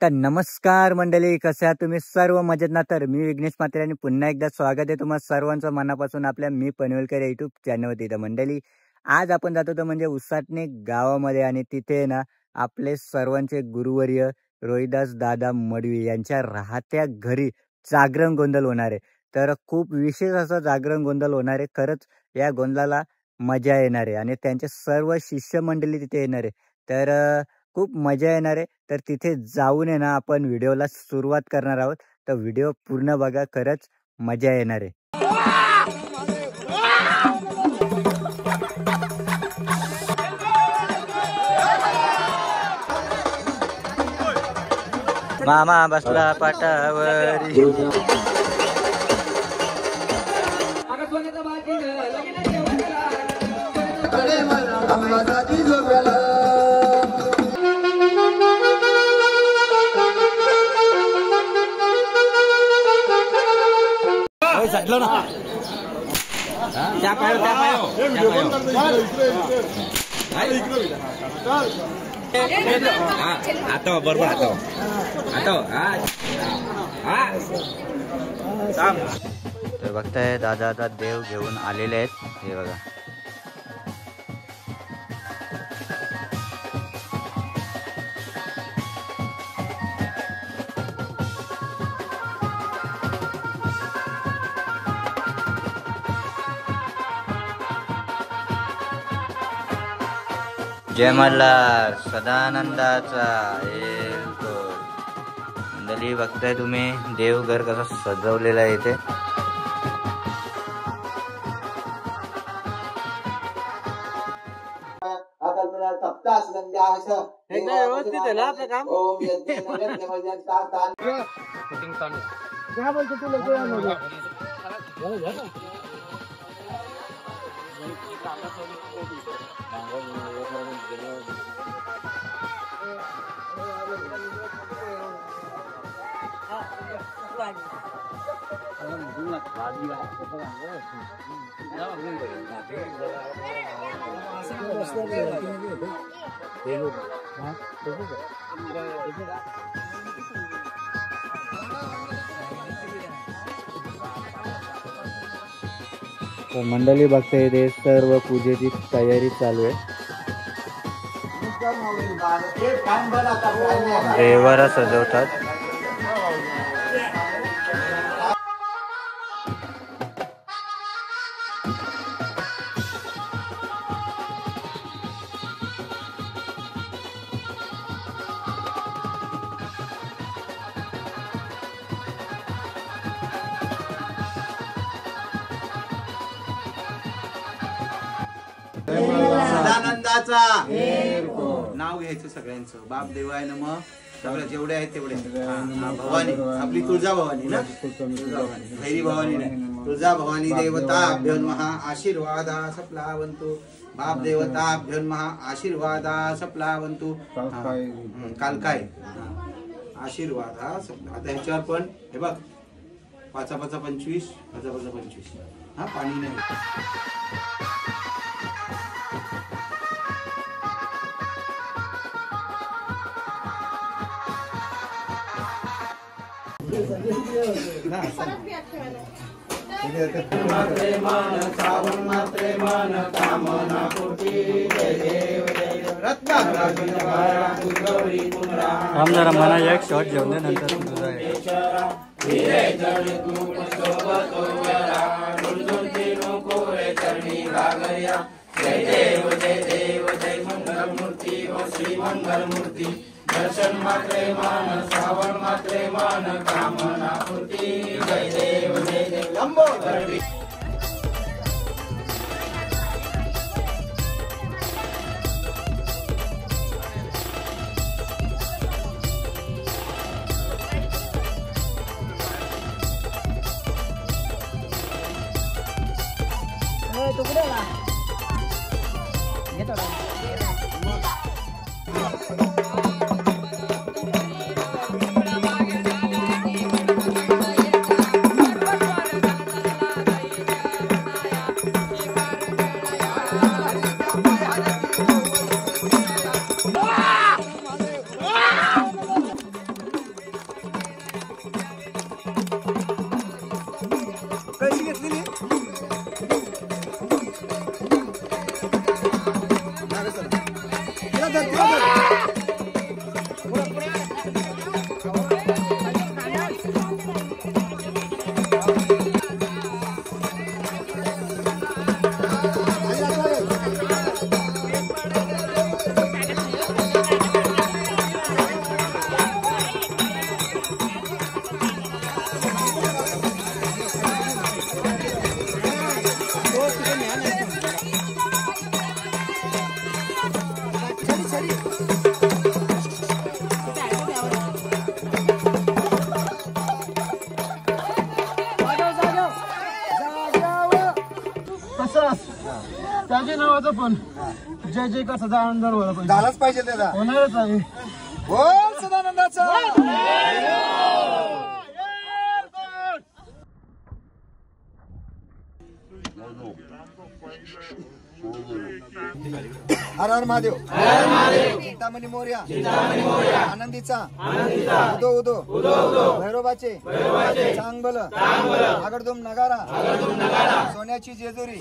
तर नमस्कार मंडळी, कसे आहात तुम्ही सर्व? मजेत ना? तर मी विघ्नेश म्हात्रे आणि पुन्हा एकदा स्वागत आहे तुम्हा सर्वांचं मनापासून आपल्या मी पनवेलकर यूट्यूब चॅनलवरती। तर मंडळी, आज आपण जातो तर म्हणजे उसाटणे गावामध्ये आणि तिथे ना आपले सर्वांचे गुरुवर्य रोहिदास दादा मडवी यांच्या राहत्या घरी जागरण गोंधळ होणार आहे। तर खूप विशेष असं जागरण गोंधळ होणार आहे। खरंच या गोंधळाला मजा येणार आहे आणि त्यांचे सर्व शिष्य मंडळी तिथे येणार आहे। तर खूप मजा येणार आहे। तर तिथे जाऊन आहे ना आपण व्हिडिओला सुरुवात करणार आहोत। तर व्हिडिओ पूर्ण बघा, खरंच मजा येणार आहे। मामा बसला पाटावरी, आता बरोबर तर बघताय दादा आता देव घेऊन आलेले आहेत। हे बघा, जय मल्हार सदानंदाचा मंडळी, बघताय तुम्ही देवघर कसं सजवलेलं आहे इथे। व्यवस्थित आहे ना आपलं काम? तर मंडळी बघताय इथे सर्व पूजेची तयारी चालू आहे। देवारा सजवतात। सदानंदाचा नाव घ्यायचं सगळ्यांचं। बाप देवाय नमः, सगळं जेवढे आहेत तेवढे। भवानी आपली तुळजा भवानी ना, भैरी भवानी नाही, तुळजा भवानी देवताभ्यो नमः आशीर्वादा सप्लावंतु। बाप देवताभ्यो नमः आशीर्वादा सप्लावंतु। कालकाय आशीर्वादा सप्ला। आता ह्याच्यावर पण हे बघ, 5 5 25, 5 5 25। हा, पाणी नाही। हम जरा मना एक शॉट घेऊन दे, नंतर जय देव जय मंगल मूर्ती व श्री मंगल मूर्ती। दर्शन मात्रे मान, श्रावण मात्रे मान, कामना पूर्ती। जय देव लंबोदर। तू कुठे आला? घेतो भावाचा पण जय जय का सदा आनंद झालाच पाहिजे त्याचा. होणारच आहे. बोल सदानंदाचा. हर हर महादेव. चिंतामणी मोर्या. आनंदीचा उदो उदो भैरोबाचे चांगबल आगडदुम नगारा सोन्याची जेजुरी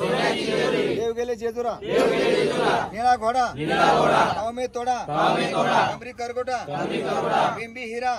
देव गेले जेजुरा निळा घोडा पावमे तोडा कमरी करगोटा बिंबी हिरा.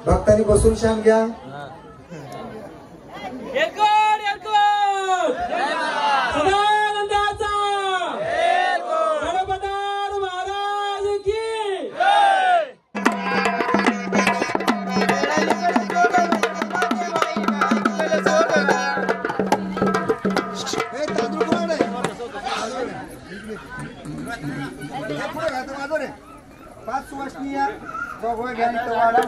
भक्तांनी बसून श्याम घ्या. पाच सुवासनीया दोघं घ्या इथं वाडा.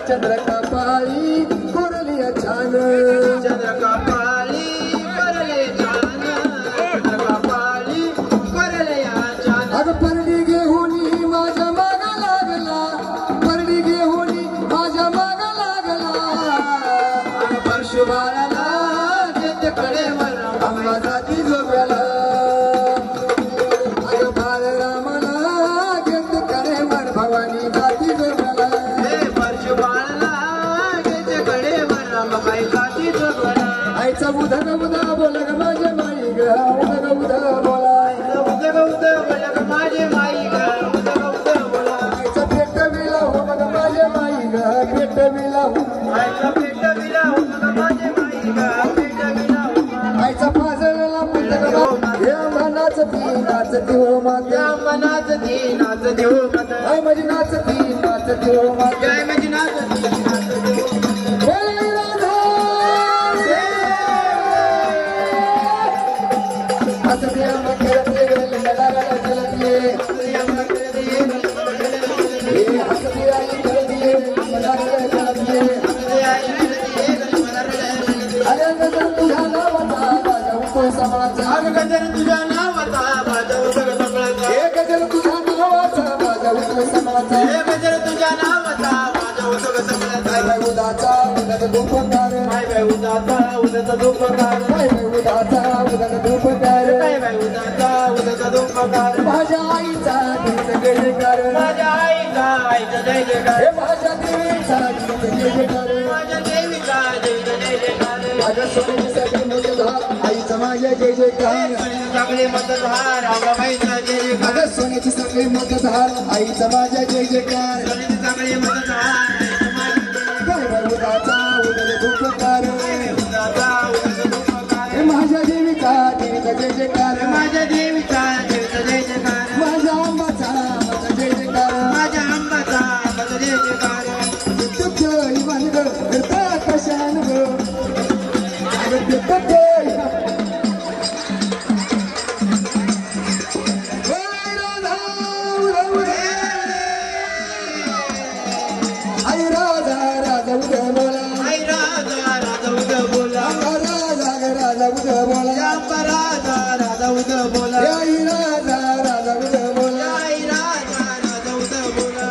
चंद्रकापाळी कोरली छान चंद्रकापाळी कोरले छान चंद्रकापाळी कोरले छान अग परडी घेऊन माझ्या मागा लागला परडी घेऊन माझ्या मागा लागला अग परशुबाळाला कडे आम्हा जाती जोग्याला अग बाळरामाला घेत कडे मन भवानी जाती जोग्याला हे परशुबाळाला घेत कडे रमाबाई जाती जोगवाला आईचा बुधा बोला ग माझ्या माई ग उदा बोला बोला ग माझे माई ग बोला आईचा पेट विला हो बघ माझ्या माई ग पेट विला हो आईचा पेट विला हो ग माझे माई ग पेट विला हो आईचा फाजळला पुस्तक हे नाचती हो माता या मनात ती नाचती हो माता आई माझी नाचती हो माता जय माझी नाचती नाचती हो जय राधा हसते हम करते लडाला चलते हे हसते आई करते लडाला चलते अरे गजर तुझ्या नावाचा बाजाऊ समाचा अग गजर तुझ्या नावाचा बाजाऊ सगळा हे गजर तुझ्या नावाचा बाजाऊ समाचा हे गजर तुझ्या नावाचा बाजाऊ सगळा काय उदाचा उदाचा दुपकार माय बाय उदाचा उदाचा दुपकार काय उदाचा उदाचा दुपकार काय बाय उदाचा उदाचा दुपकार माझ्या आईचा गीत जयकार माझ्या आईचा जय जयकार हे माझ्या देवीचा गीत जयकार माझ्या देवीचा जय जयकार माझ्या सोन्याची सगळी मोठे झाड आईचा माझ्या जय जयकार सगळे मतधार रामाबाईचा जय जयकार माझ्या सोन्याची सगळी मोठे झाड आईचा माझ्या जय जयकार सगळे मतधार काय उदाचा उदाचा दुपकार उदाचा उदाचा दुपकार हे माझ्या देवीचा जय जयकार माझ्या देवीचा जय जयकार माझ्या आंबाचा माझा जय जयकार माझ्या अंबाचा जय जयकार तुझं इमान ग करता कशान ग अगं तुझं आई राजा राजा उद्या बोला आई राजा राजा उद्या बोला राजा उद्या बोला अंबा राजा राजा उद्या बोला आई राजा राजा उद्या बोला आई राजा राजा उद्या बोला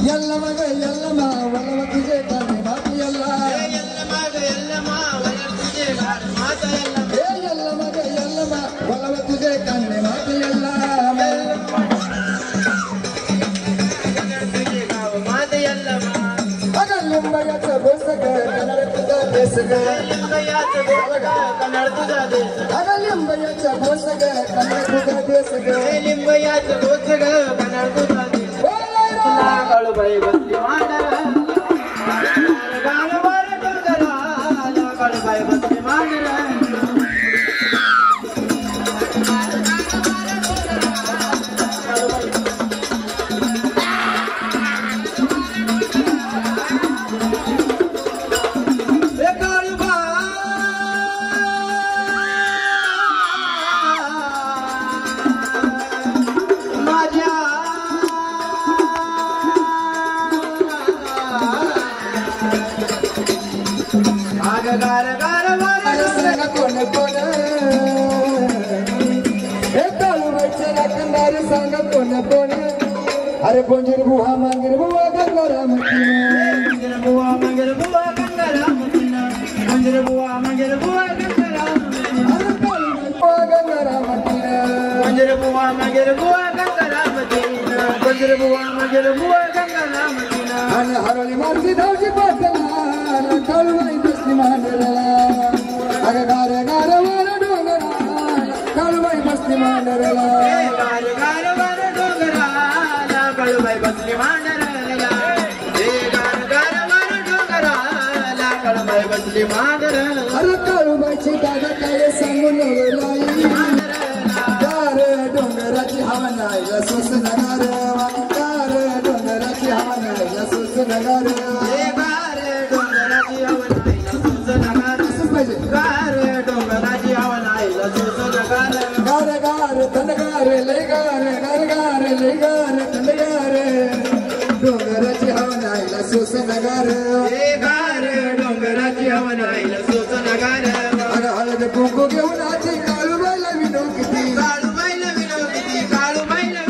यल्ला मग यल्ला वल्लम तुझे काने बाकी यल्ला यल्लमा वल्लम तुझे घाट माता यल्लमा हे यल्ला मग यल्ला वल्लम तुझे काने बाकी यल्ला तुझे गाव माता यल्लमा अगं लिंबाचं बस ग कन्नड तुझा देश ग लिंबयाचं गोडगा कन्नड तुझा देश अगं लिंबाचं बस ग कन्नड तुझा देश ग हे लिंबयाचं गोच ग कन्नड तुझा देश काळूबाई बसली मांडरा गालवार डोंगरा काळूबाई बसली मांडरा अरे बोंजीर बुहा मांगीर बुवा गंगाराम मंदिर बुवा मंदिर बुवा गंगाराम मंदिर बुवा मंदिर बुवा गंगाराम अरे बुवा गंगाराम मंदिर बुवा मंदिर बुवा गंगाराम मंदिर बुवा मंदिर बुवा गंगाराम आणि हरवली मारती धावची पाटला काळूबाई बसली मांडरला अरे गार गार वर डोंगरा काळूबाई बसली मांडरला काळूबाई बसली मांडराला गार गार वर डोंगराला काळूबाई बसली मांडराला अरे काळूबाईची दादा काय सांगून लाई गार डोंगराची हवा नाही लसूस नगार गार डोंगराची हवा नाही लसूस नगार गार डोंगराची हवा नाही लसूस नगार असंच पाहिजे गार डोंगराची हवा नाही लसूस नगार गार गार थंडगार लय गार गार लय गार थंडगार डोंगराची हवा नाहीला सोसनगार गार डोंगराची हवा नाहीला सोसनगार हळद कुंकू घेऊन आजी काळूबाईला विनव किती काळूबाईला विनव किती काळूबाईला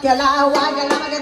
त्याला वाजला मध्ये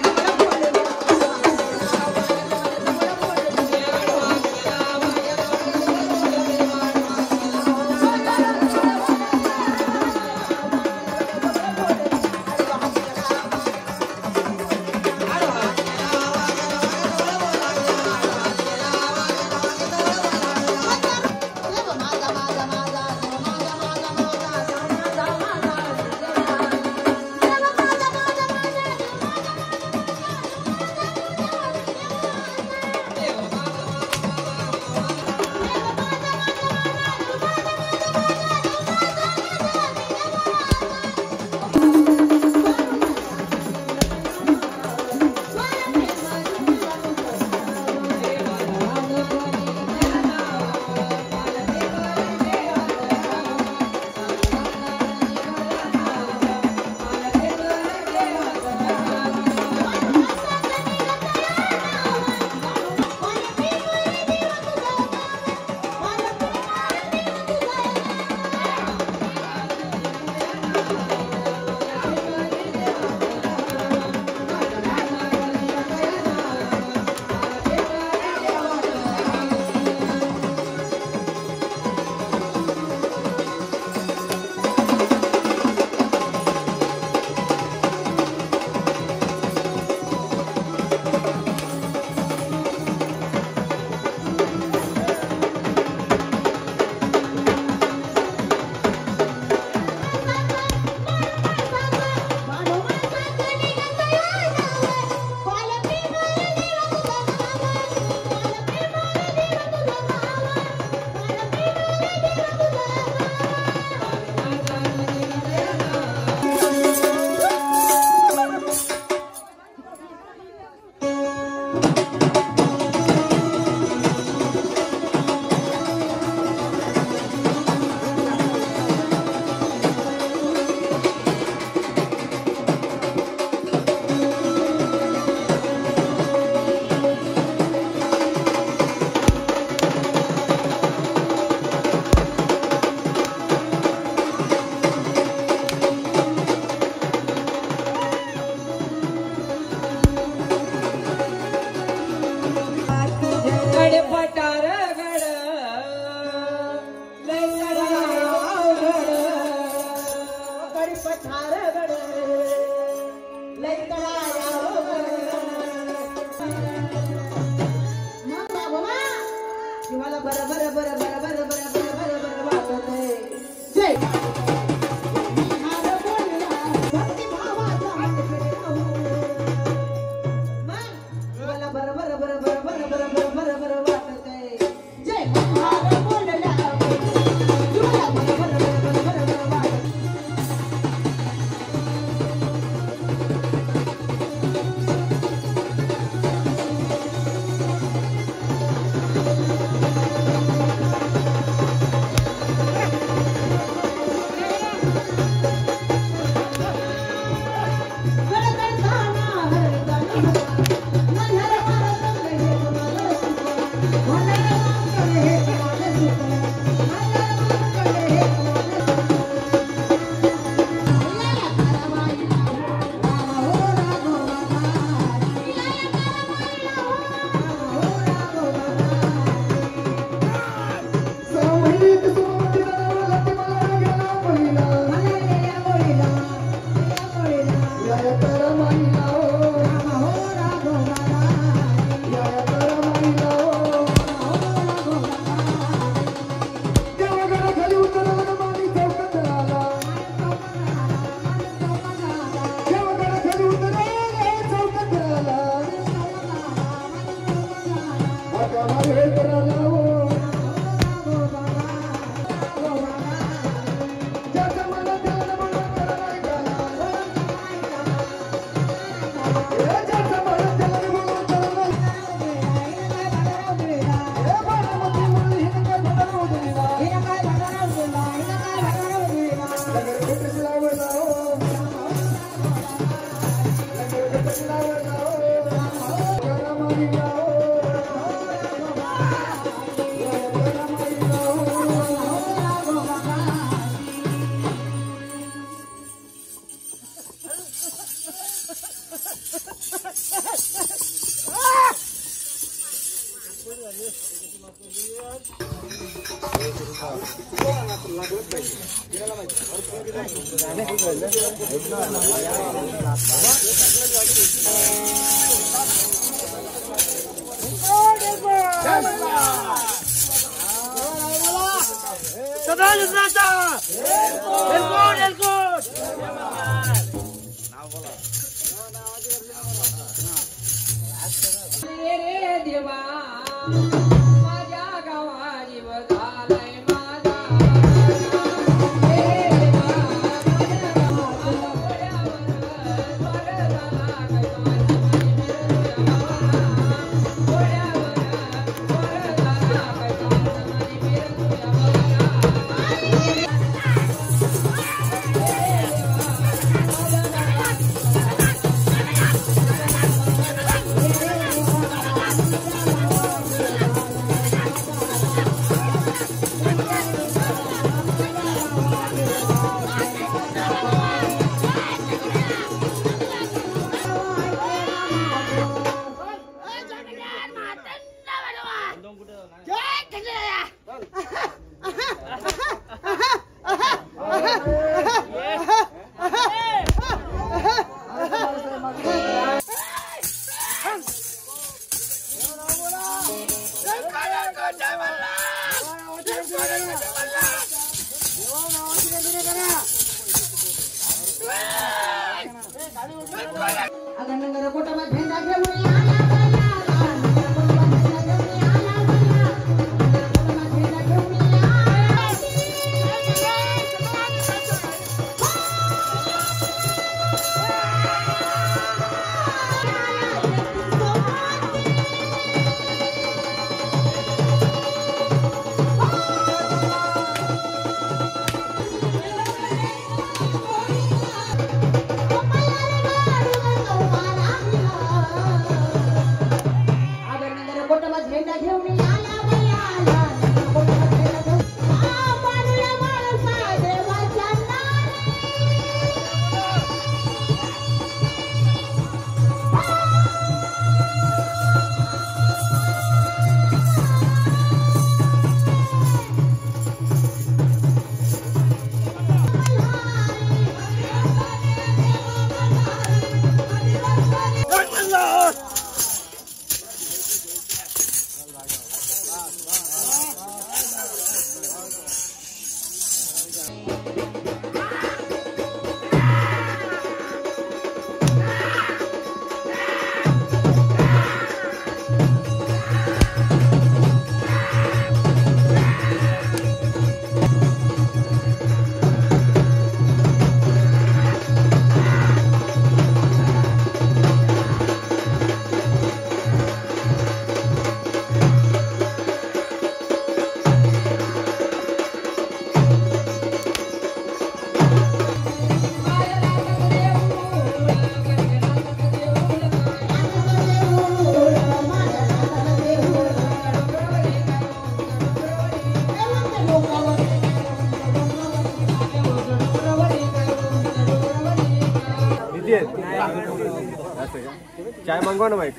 चाय मागवा ना बाईक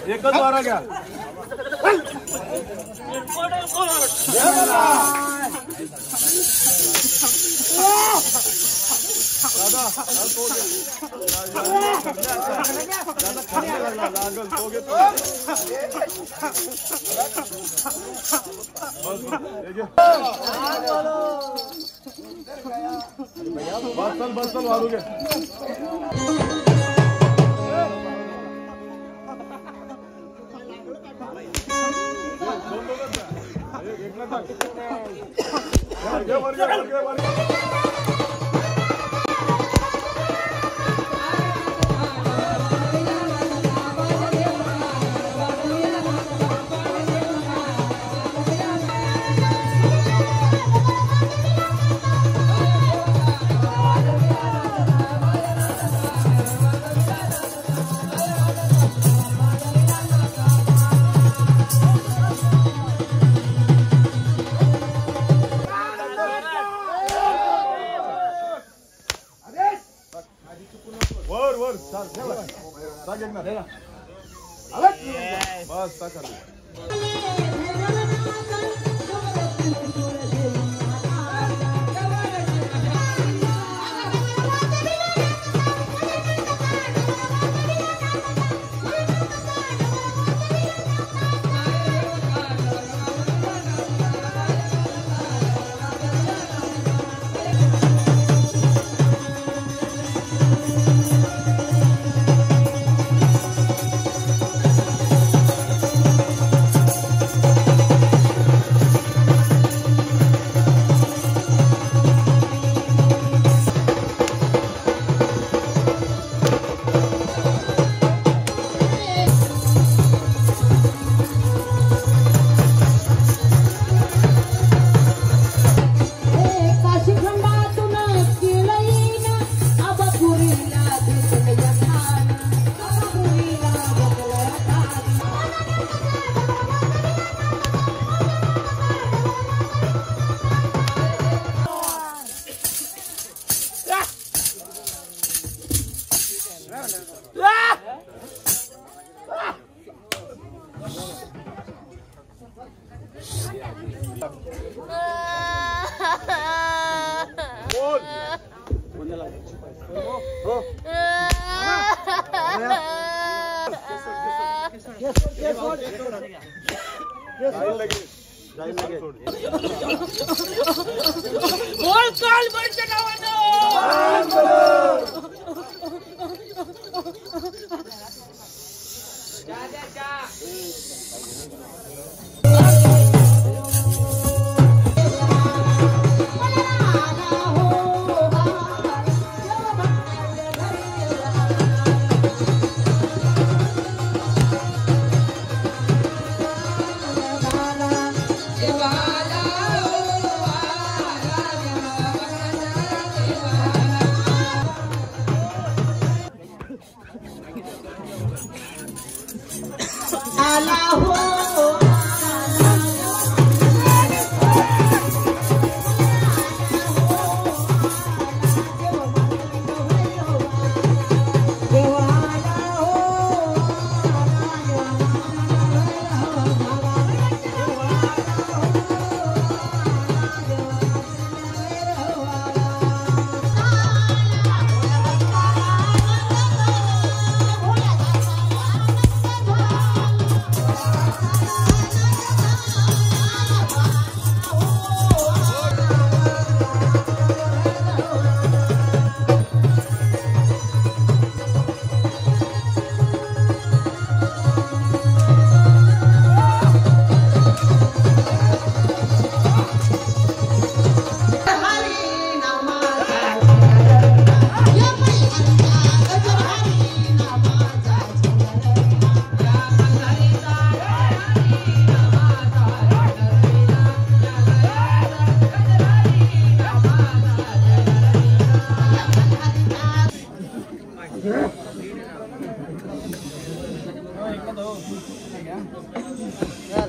एकच वारा घ्या बस वारू घे बस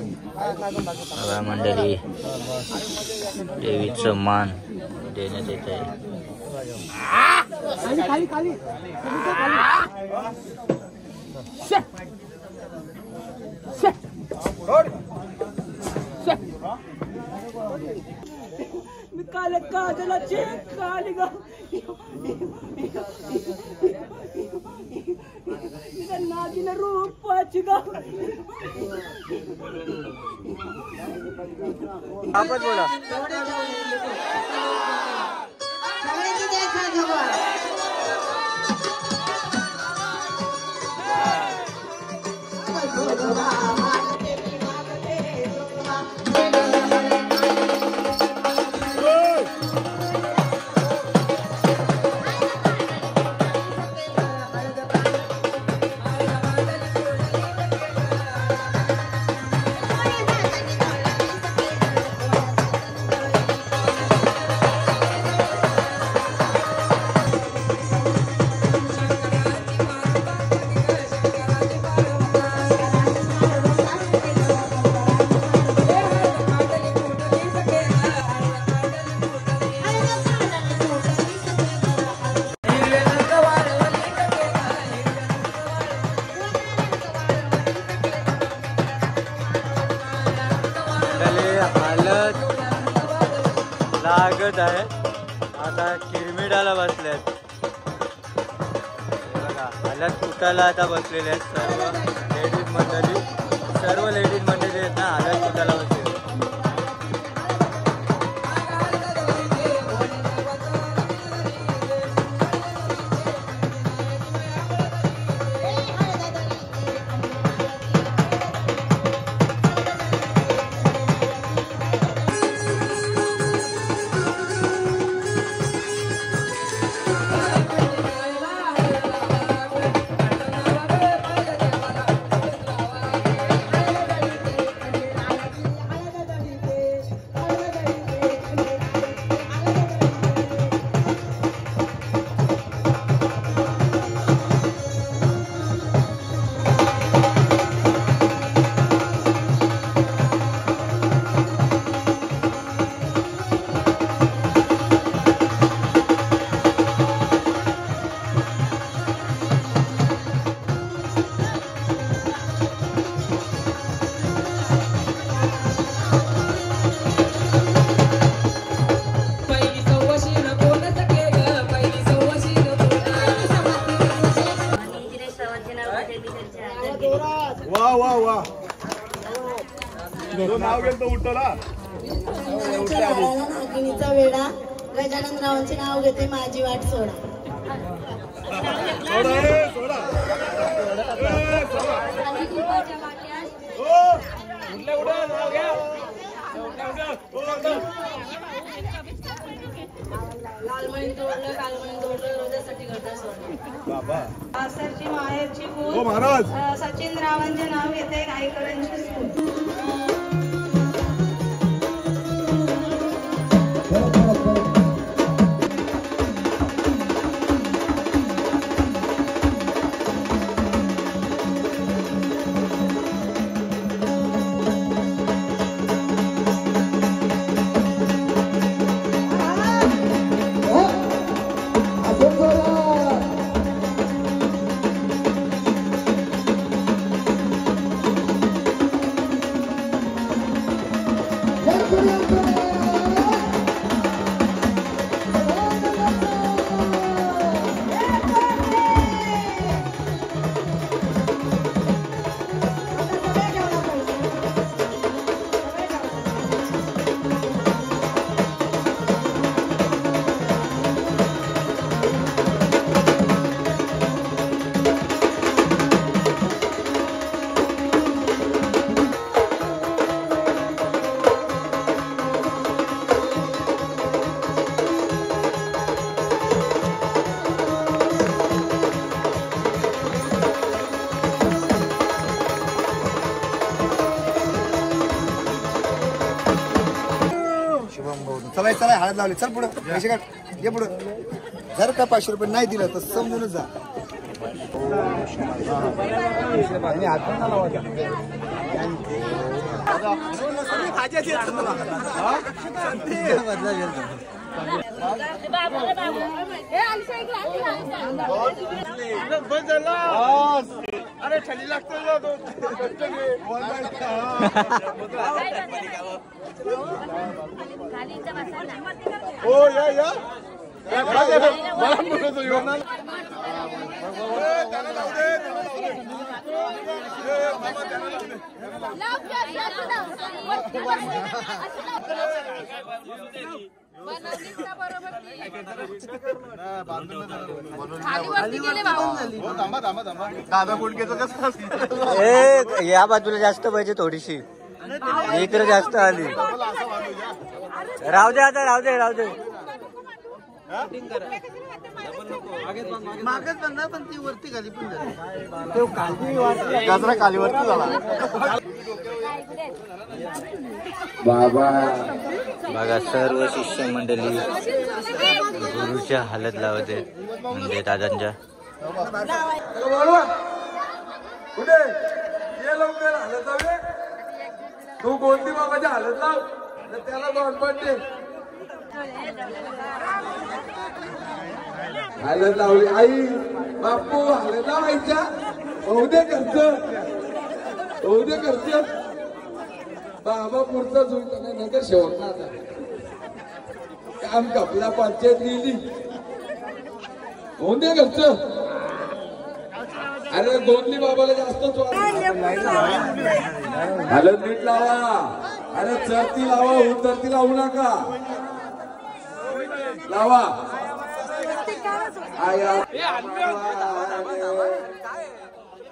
बघा मंडळी, देवीचं मान देण्यात येत आहे. काल काजलाची काली ग नागिन रूपाची ग आपच बोला. लागत आहे. आता किरमिडाला बसल्यात बघा, हालत तुटायला आता बसलेले आहेत सर्व लेडीज मंडळी आहेत ना, हालत तुटायला बसलेले. नागिनीचा वेडा गजाननरावांचे नाव घेते माझी वाट सोडा. कालमणी तोडलं रोजासाठी घडा सोडा. सरची माहेरची खूप सचिन रावांचे नाव घेते गायकरांची सूट. चला चला हळद लावली. चल पुढं पैसे काढ. ये पुढं. जर का 500 रुपये नाही दिलं तर समजूनच जा. अरे छली लागतो हो या या दादा गुडकेचं कसं या बाजूला जास्त पाहिजे थोडीशी. इकडे जास्त आली. राहू दे आता राहू दे राहू दे. मागच बंदा पण ती वरती खाली पण गजरा खालीवरती झाला. बाबा बघा सर्व शिष्य मंडळी गुरुच्या हालत लावत आहेत म्हणजे दादांच्या. कुठे ये लवकर हालत लावले. तू कोणती बाबाच्या हालत लाव त्याला दोन पडते. हालत लावली आई बापू हालत लावायच्या. होऊ दे खर्च होऊ दे खर्च. बाबा पुढचा जुळतो नाही नंतर शेवटला आता काम कपला पंचायत लिहिली. होऊ दे खर्च. अरे गोंदली बाबाला जास्त हालत नीट लावा. अरे चरती लावा उतरती लावू नका. लावा आया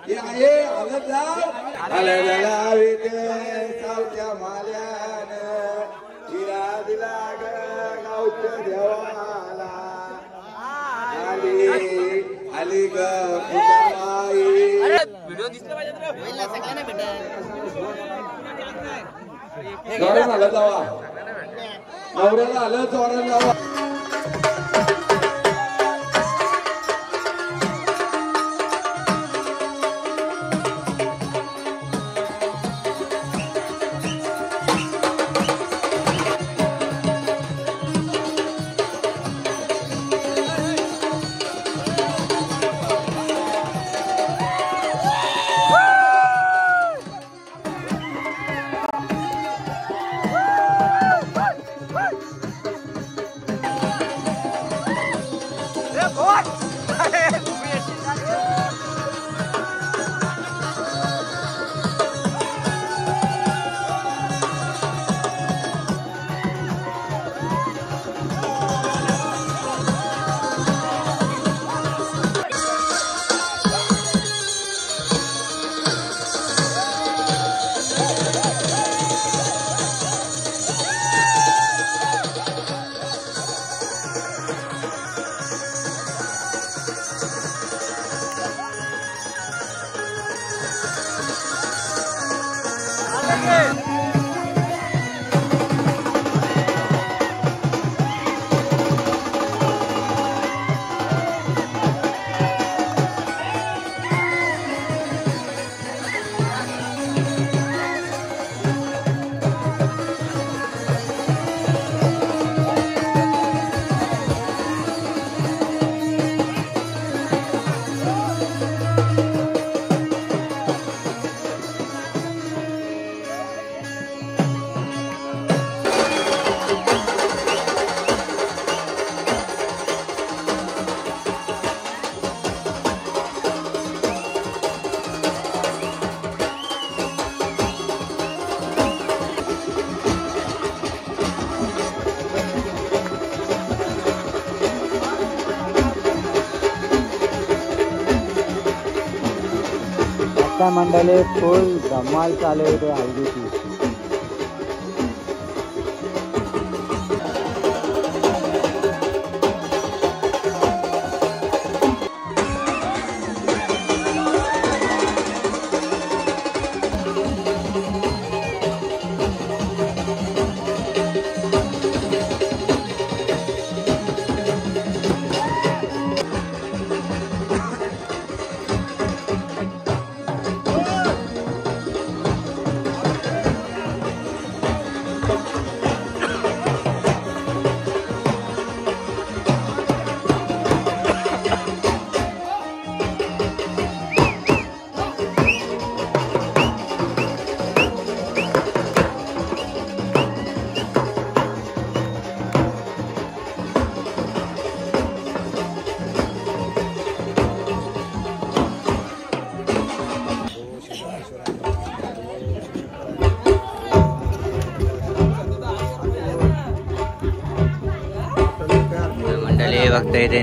आहे हालत लाव. हालत लावी सावत्या माल्यानं हिरा दिला गावच्या देवाला. आली आली ग व्हिडिओ दिसला पाहिजे सगळ्यांना भेटत. हालत लावा. नवऱ्याला आलं चोराला लावा. काय मंडळी फुल धमाल चालू आहे ते हळदीची. मंडळी बघता इथे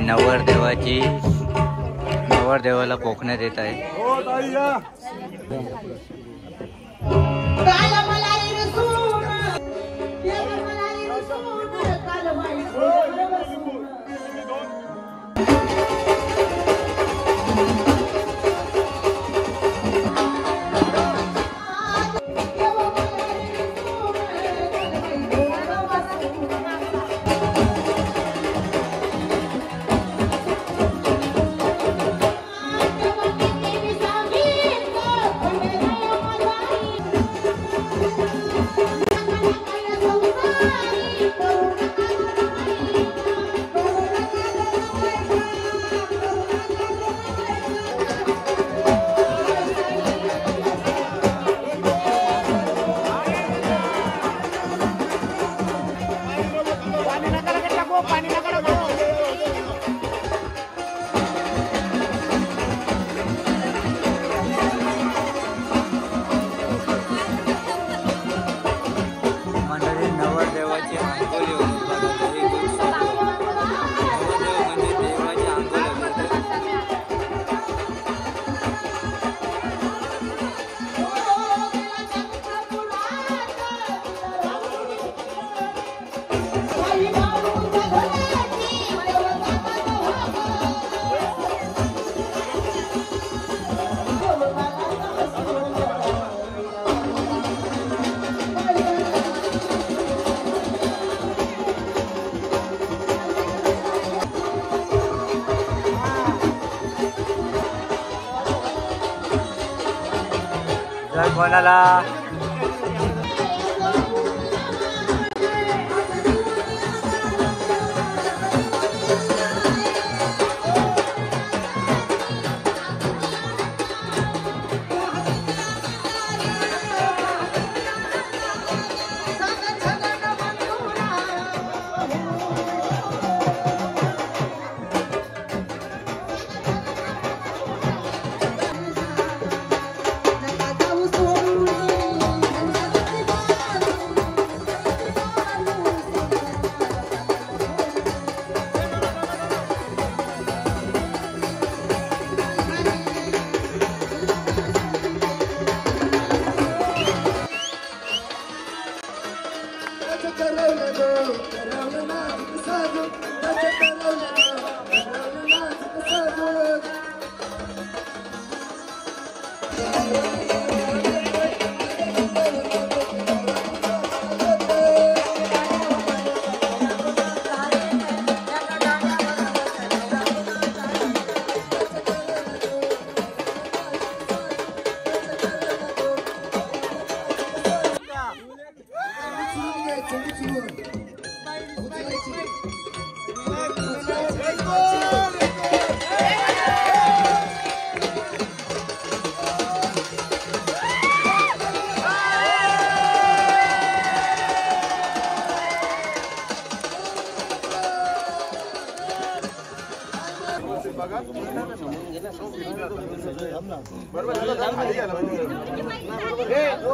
नवरदेवाला पोखण्यात येत आहे. कोणाला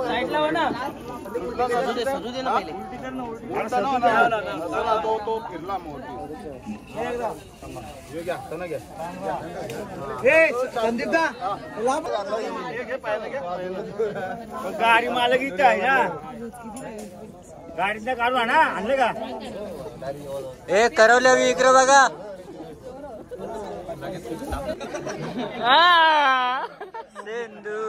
साईडला हो ना. गाडी मालक इथं आहे ना, गाडीतनं काढू ना, आणले का? ए करवल्या इकडे बघा. सिंधू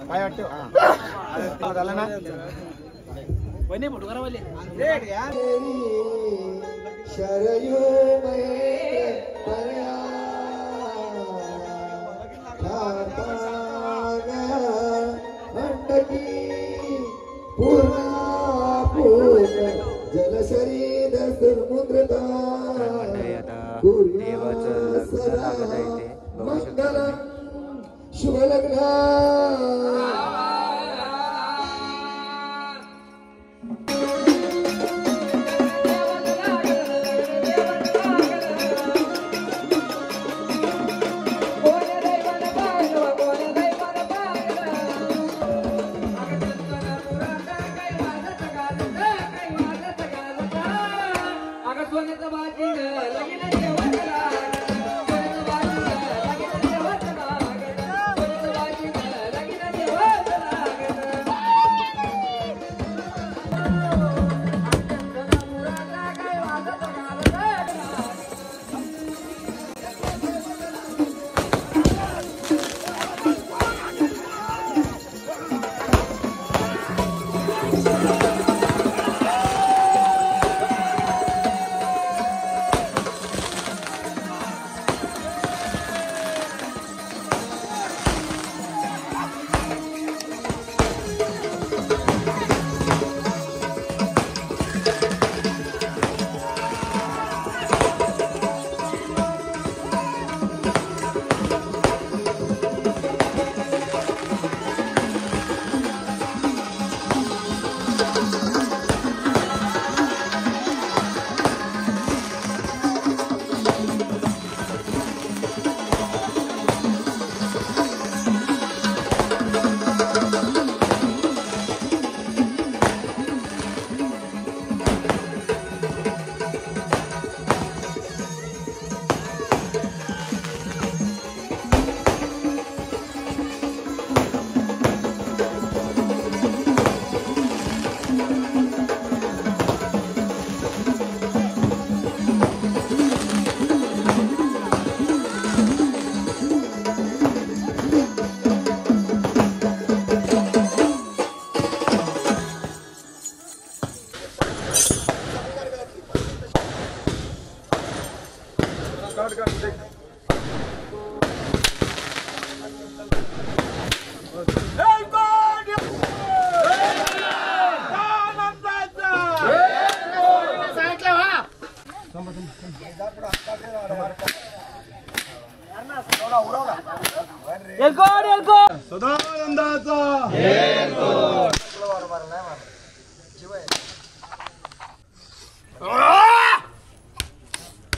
काय वाटतं झालं ना शरयू पूर्ण जलशरीर समुद्रता देवाचं लग्न लागत आहे ते बघू शकता. शुभ लग्न.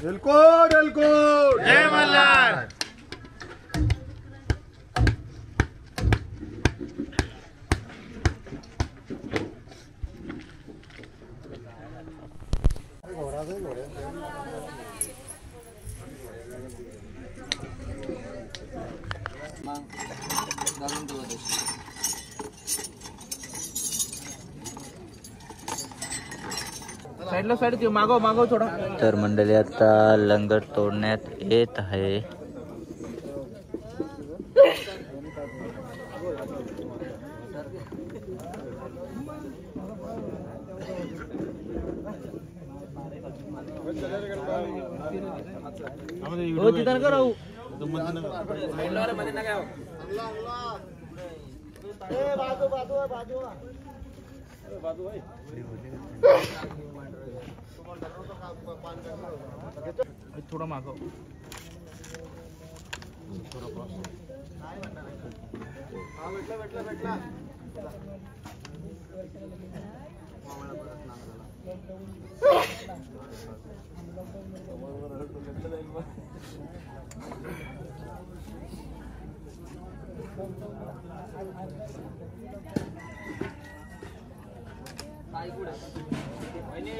एलकोट एलकोट जय मल्हार. साईडला साईड मागव मागव थोडा. तर मंडळी आता लंगर तोडण्यात येत आहे. हो तिथं नका राहू. थोडं मागव.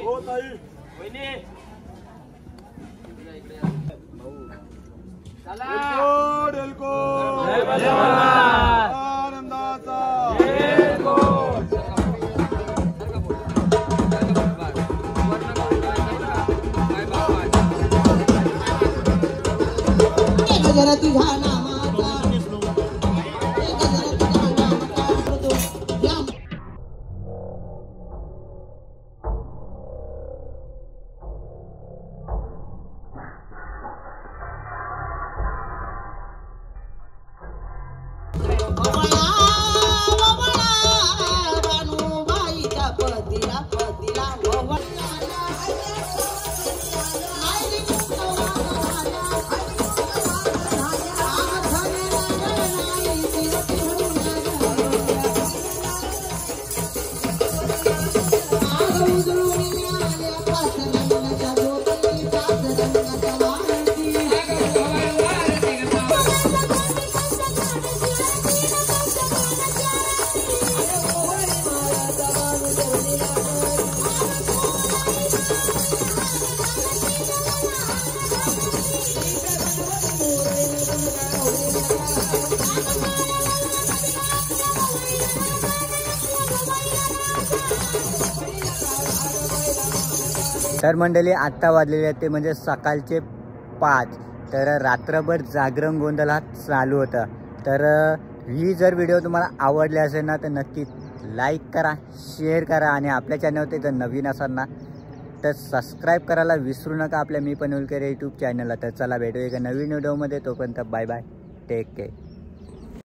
हो ताई डेल्को आनंदाचा जरा तुझा नामाचा तर मंडळी आत्ता वाजलेले आहेत ते म्हणजे सकाळचे 5. तर रात्रभर जागरण गोंधळ हा चालू होता. तर ही जर व्हिडिओ तुम्हाला आवडली असेल ना तर नक्की लाईक करा, शेअर करा आणि आपल्या चॅनलवरती जर नवीन असाल ना तर सबस्क्राईब करायला विसरू नका आपल्या मी पनवेलकर यूट्यूब चॅनलला. तर चला भेटू एका नवीन व्हिडिओमध्ये. तोपर्यंत बाय बाय, टेक केअर.